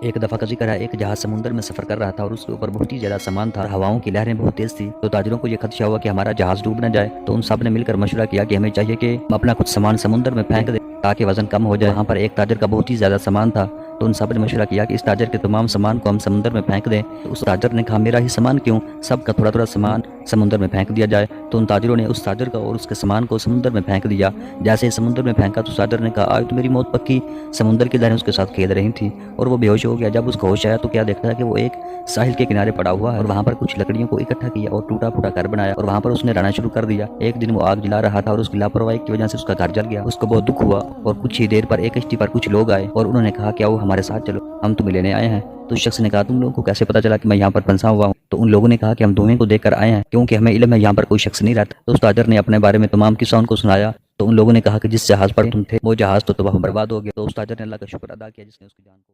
एक दफा का जिक्र है, एक जहाज समुद्र में सफर कर रहा था और उसके ऊपर बहुत ही ज्यादा सामान था। हवाओं की लहरें बहुत तेज थी, तो ताजिरों को यह खदशा हुआ कि हमारा जहाज डूब न जाए। तो उन सब ने मिलकर मशवरा किया कि हमें चाहिए कि हम अपना कुछ सामान समुद्र में फेंक दें ताकि वजन कम हो जाए। वहाँ पर एक ताजर का बहुत ही ज्यादा सामान था, तो उन सब ने मशवरा किया कि इस ताजर के तमाम सामान को हम समुद्र में फेंक दें। तो उस ताजर ने कहा, मेरा ही सामान क्यों, सबका थोड़ा थोड़ा सामान समुद्र में फेंक दिया जाए। तो उन ताजरों ने उस ताजर का और उसके सामान को समुद्र में फेंक दिया। जैसे ही समुद्र में फेंका तो ताजर ने कहा, आज तो मेरी मौत पक्की। समुद्र की लहरें उसके साथ खेल रही थी और वो बेहोश हो गया। जब उसको होश आया तो क्या देखता है कि वो एक साहिल के किनारे पड़ा हुआ है और वहाँ पर कुछ लकड़ियों को इकट्ठा किया और टूटा फूटा घर बनाया और वहाँ पर उसने रहना शुरू कर दिया। एक दिन वो आग जला रहा था और उसकी लापरवाही की वजह से उसका घर जल गया। उसको बहुत दुख हुआ और कुछ ही देर पर एक कश्ती पर कुछ लोग आए और उन्होंने कहा, क्या वो हमारे साथ चलो, हम तुम्हें लेने आए हैं। तो उस शख्स ने कहा, तुम लोगों को कैसे पता चला कि मैं यहाँ पर फंसा हुआ हूँ। तो उन लोगों ने कहा कि हम तुम्हें को देखकर आए हैं, क्योंकि हमें इल्म है यहाँ पर कोई शख्स नहीं रहता। तो उस ताजर ने अपने बारे में तमाम किस्सा उनको सुनाया। तो उन लोगों ने कहा कि जिस जहाज पर तुम थे वो जहाज तो तबाह बर्बाद हो गया। तो उस ताजर ने अल्लाह का शुक्र अदा किया जिसने उसकी जान को